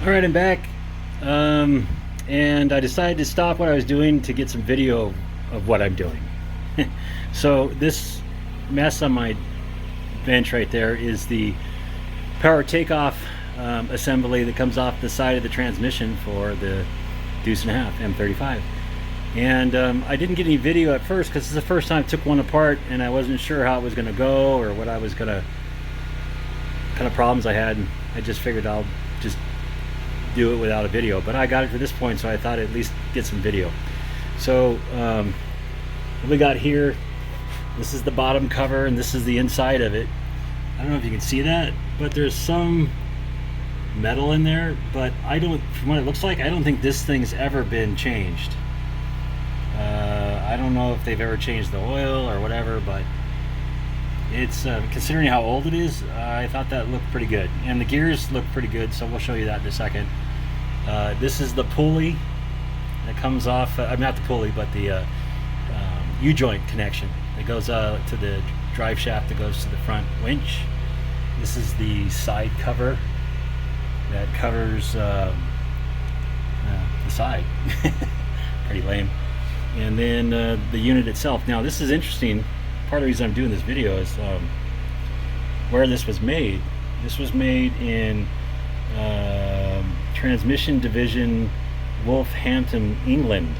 Alright, I'm back. And I decided to stop what I was doing to get some video of what I'm doing. So this mess on my bench right there is the power takeoff assembly that comes off the side of the transmission for the Deuce and a Half M35. And I didn't get any video at first because it's the first time I took one apart and I wasn't sure how it was going to go or what kind of problems I had. I just figured I'll just do it without a video, but I got it to this point, so I thought I'd at least get some video. So what we got here, this is the bottom cover and this is the inside of it. I don't know if you can see that, but there's some metal in there, but from what it looks like, I don't think this thing's ever been changed. I don't know if they've ever changed the oil or whatever, but it's considering how old it is, I thought that looked pretty good, and the gears look pretty good, so we'll show you that in a second. This is the pulley that comes off, not the pulley, but the U-joint connection that goes to the drive shaft that goes to the front winch. This is the side cover that covers the side. Pretty lame. And then the unit itself. Now this is interesting. Part of the reason I'm doing this video is where this was made. This was made in Transmission Division, Wolverhampton, England.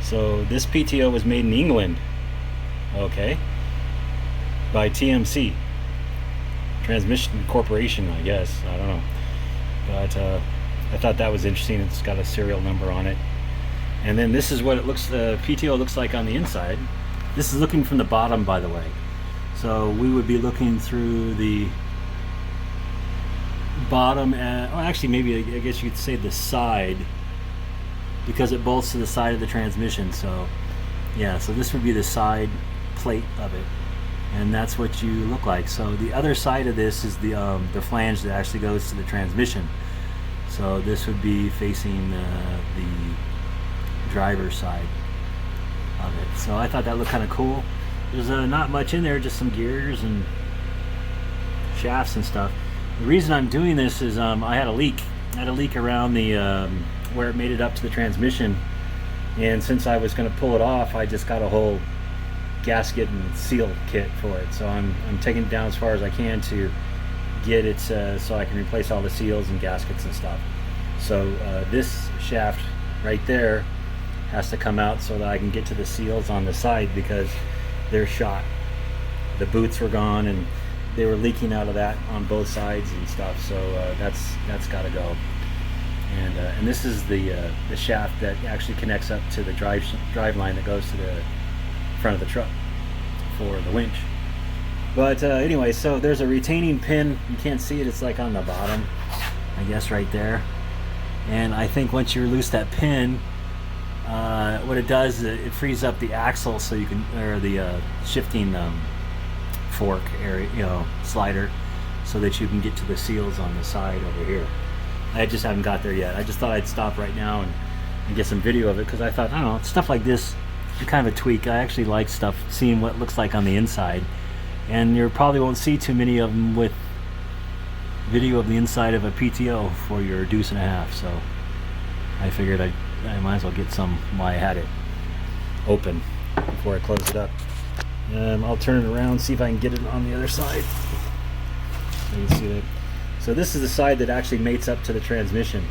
So this PTO was made in England, okay, by TMC, Transmission Corporation, I guess. I don't know, but I thought that was interesting. It's got a serial number on it, and then this is what it looks. The PTO looks like on the inside. This is looking from the bottom, by the way. So we would be looking through the bottom, actually maybe I guess you could say the side, because it bolts to the side of the transmission. So yeah, so this would be the side plate of it, and that's what you look like. So the other side of this is the flange that actually goes to the transmission. So this would be facing the driver's side of it. So I thought that looked kind of cool. There's not much in there, just some gears and shafts and stuff. The reason I'm doing this is I had a leak. I had a leak around the where it made it up to the transmission, and since I was going to pull it off, I just got a whole gasket and seal kit for it. So I'm taking it down as far as I can to get it so I can replace all the seals and gaskets and stuff. So this shaft right there has to come out so that I can get to the seals on the side, because they're shot. The boots were gone and they were leaking out of that on both sides and stuff. So that's got to go. And this is the shaft that actually connects up to the drive line that goes to the front of the truck for the winch. But anyway, so there's a retaining pin. You can't see it. It's like on the bottom, I guess, right there. And I think once you release that pin, what it does is it frees up the axle, so you can, or the shifting fork area, slider, so that you can get to the seals on the side over here. I just haven't got there yet. I just thought I'd stop right now and get some video of it, because I thought, I don't know, stuff like this is kind of a tweak. I actually like stuff, seeing what it looks like on the inside, and you probably won't see too many of them with video of the inside of a PTO for your Deuce and a Half. So I figured I might as well get some while I had it open before I close it up. I'll turn it around, see if I can get it on the other side. So you can see that. So this is the side that actually mates up to the transmission.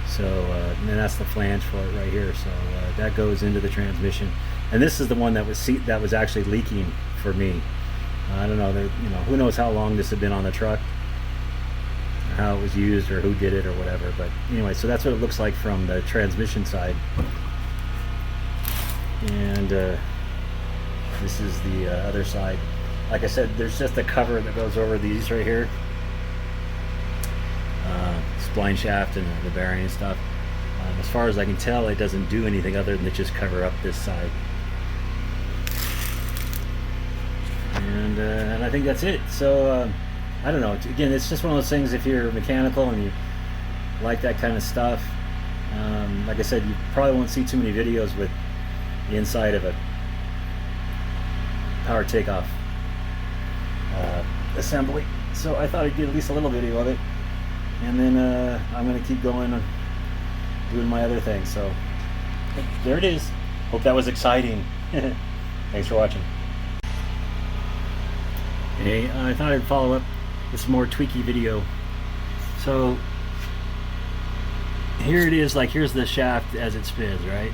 So and that's the flange for it right here. So that goes into the transmission, and this is the one that was actually leaking for me. I don't know. Who knows how long this had been on the truck, or how it was used, or who did it, or whatever. But anyway, so that's what it looks like from the transmission side. And this is the other side. Like I said, there's just a cover that goes over these right here. Spline shaft and the bearing and stuff. As far as I can tell, it doesn't do anything other than to just cover up this side. And I think that's it. So I don't know. Again, it's just one of those things. If you're mechanical and you like that kind of stuff, like I said, you probably won't see too many videos with the inside of a power takeoff assembly. So I thought I'd get at least a little video of it. and then I'm gonna keep going doing my other thing. So there it is. Hope that was exciting. Thanks for watching. Hey, I thought I'd follow up with some more tweaky video. So here it is, like here's the shaft as it spins, right?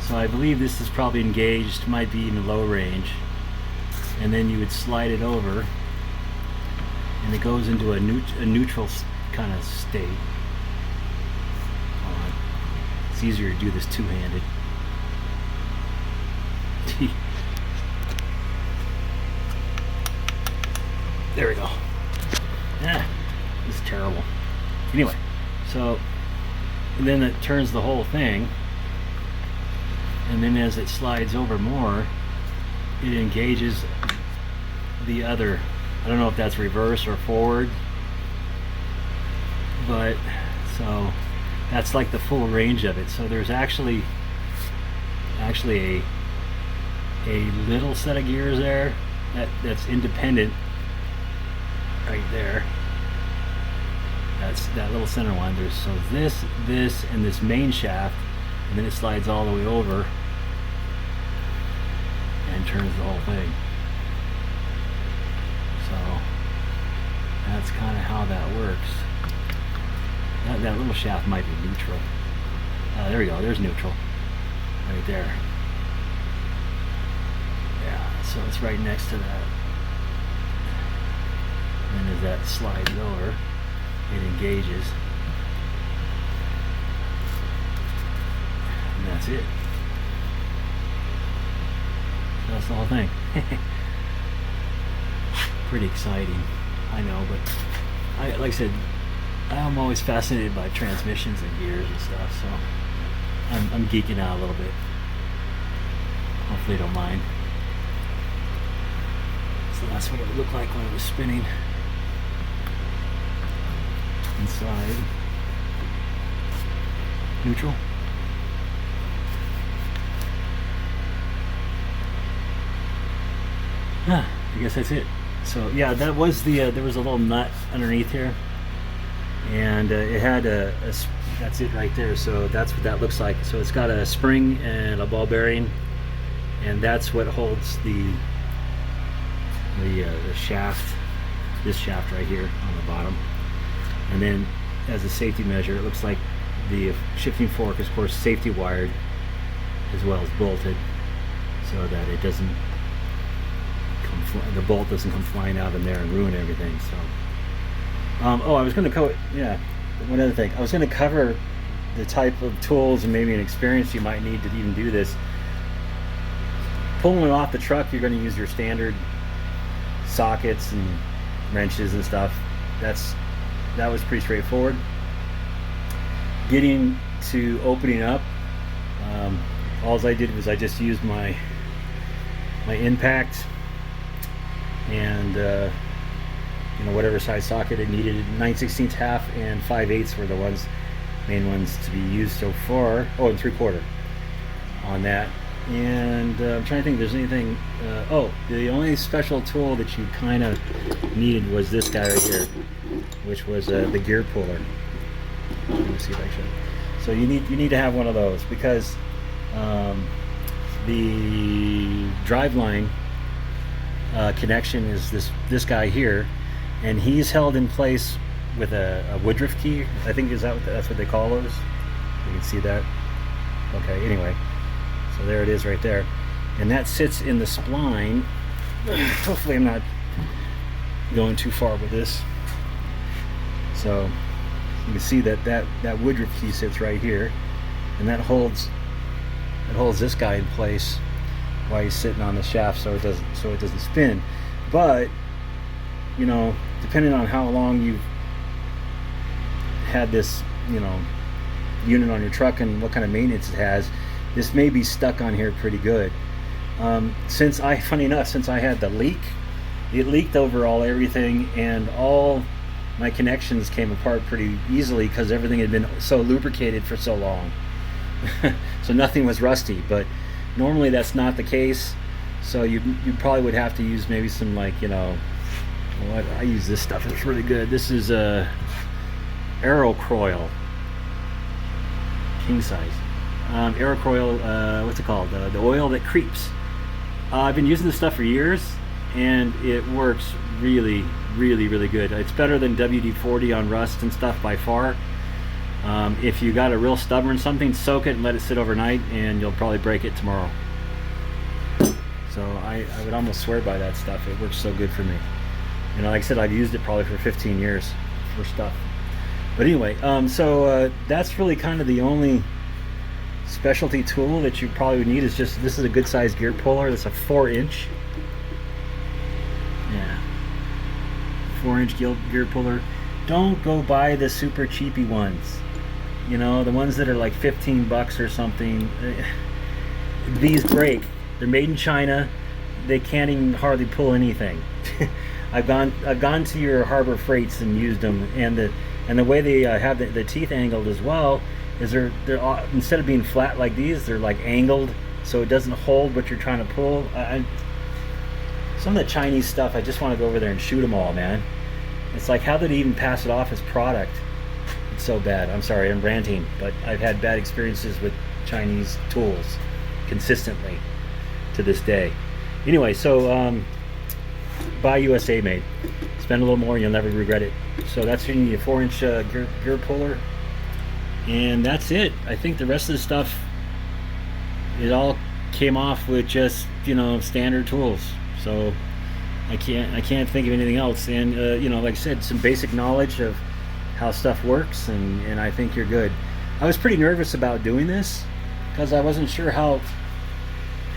So I believe this is probably engaged, might be even low range. And then you would slide it over and it goes into a neutral kind of state. It's easier to do this two-handed. There we go. This is terrible. Anyway, so and then it turns the whole thing, and then as it slides over more, it engages the other. I don't know if that's reverse or forward, but so that's like the full range of it. So there's actually a little set of gears there that's independent right there. That's that little center one. There's so this and this main shaft, and then it slides all the way over and turns the whole thing. So that's kind of how that works. That little shaft might be neutral. There we go, there's neutral right there. Yeah, so it's right next to that. And as that slides over, it engages. And that's it. So that's the whole thing. Pretty exciting, I know, but like I said, I'm always fascinated by transmissions and gears and stuff, so I'm geeking out a little bit. Hopefully they don't mind. So that's what it would look like when it was spinning inside. Neutral. I guess that's it. So yeah, that was the there was a little nut underneath here, and it had that's it right there. So that's what that looks like. So it's got a spring and a ball bearing, and that's what holds the shaft, this shaft right here on the bottom. And then as a safety measure, it looks like the shifting fork is of course safety wired as well as bolted, so that it doesn't the bolt doesn't come flying out in there and ruin everything. So oh, I was going to cover, yeah, one other thing, I was going to cover the type of tools and maybe an experience you might need to even do this. Pulling it off the truck, you're going to use your standard sockets and wrenches and stuff. That was pretty straightforward. Getting to opening up, all I did was I just used my impact and you know, whatever size socket it needed. 9/16 half and 5/8 were the main ones to be used so far. Oh, and 3/4 on that. And I'm trying to think if there's anything. Oh, the only special tool that you kind of needed was this guy right here, which was the gear puller. Let me see if I can. So you need to have one of those, because the driveline connection is this guy here, and he's held in place with a Woodruff key. I think that's what they call those. You can see that. Okay. Anyway. So there it is right there, and that sits in the spline. Hopefully I'm not going too far with this. So you can see that Woodruff key sits right here, and that holds this guy in place while he's sitting on the shaft, so it doesn't spin. But you know, depending on how long you've had this, you know, unit on your truck and what kind of maintenance it has, this may be stuck on here pretty good. Funny enough, since I had the leak, it leaked over everything, and all my connections came apart pretty easily because everything had been so lubricated for so long. So nothing was rusty, but normally that's not the case. So you probably would have to use maybe some, like, you know, I use this stuff, it's really good. This is Aerocroil, king size. Aerocroil, what's it called? The oil that creeps. I've been using this stuff for years, and it works really, really, really good. It's better than WD-40 on rust and stuff by far. If you got a real stubborn something, soak it and let it sit overnight, and you'll probably break it tomorrow. So I would almost swear by that stuff. It works so good for me. You know, like I said, I've used it probably for 15 years for stuff. But anyway, that's really kind of the only specialty tool that you probably would need. Is just, this is a good size gear puller. That's a 4-inch. Yeah, 4-inch gear puller. Don't go buy the super cheapy ones. You know, the ones that are like 15 bucks or something. These break. They're made in China. They can't even hardly pull anything. I've gone to your Harbor Freights and used them, and the way they have the teeth angled as well is they're instead of being flat like these, they're like angled, so it doesn't hold what you're trying to pull. Some of the Chinese stuff, I just want to go over there and shoot them all, man. It's like, how did he even pass it off as product? It's so bad. I'm sorry, I'm ranting, but I've had bad experiences with Chinese tools consistently to this day. Anyway, so buy USA made. Spend a little more and you'll never regret it. So that's what you need, a 4-inch gear puller. And that's it. I think the rest of the stuff, it all came off with just, you know, standard tools. So I can't think of anything else. And you know, like I said, some basic knowledge of how stuff works, and I think you're good. I was pretty nervous about doing this because I wasn't sure how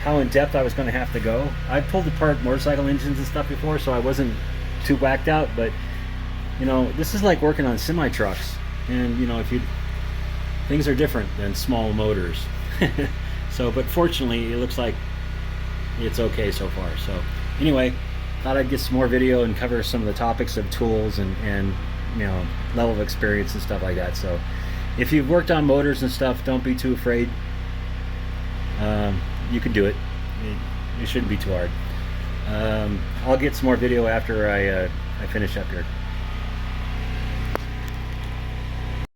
in depth I was going to have to go. I've pulled apart motorcycle engines and stuff before, so I wasn't too whacked out. But you know, this is like working on semi trucks, and you know, things are different than small motors. So, but fortunately, it looks like it's okay so far. So anyway, thought I'd get some more video and cover some of the topics of tools and you know, level of experience and stuff like that. So if you've worked on motors and stuff, don't be too afraid. You can do it. It shouldn't be too hard. I'll get some more video after I finish up here.